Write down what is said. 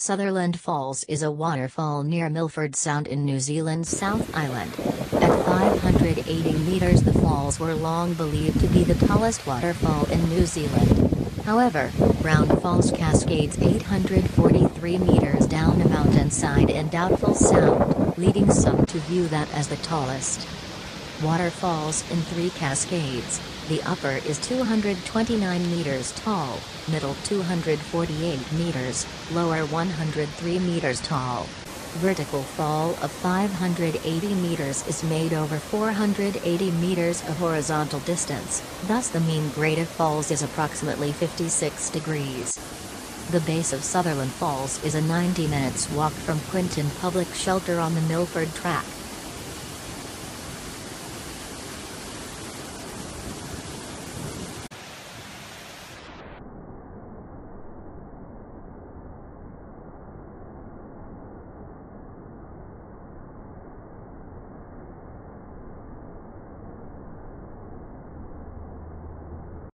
Sutherland Falls is a waterfall near Milford Sound in New Zealand's South Island. At 580 meters, the falls were long believed to be the tallest waterfall in New Zealand. However, Browne Falls cascades 843 meters down a mountainside in Doubtful Sound, leading some to view that as the tallest. Waterfalls in 3 cascades. The upper is 229 meters tall, middle 248 meters, lower 103 meters tall. Vertical fall of 580 meters is made over 480 meters of horizontal distance, thus the mean grade of falls is approximately 56 degrees. The base of Sutherland Falls is a 90 minutes walk from Quintin Public Shelter on the Milford Track.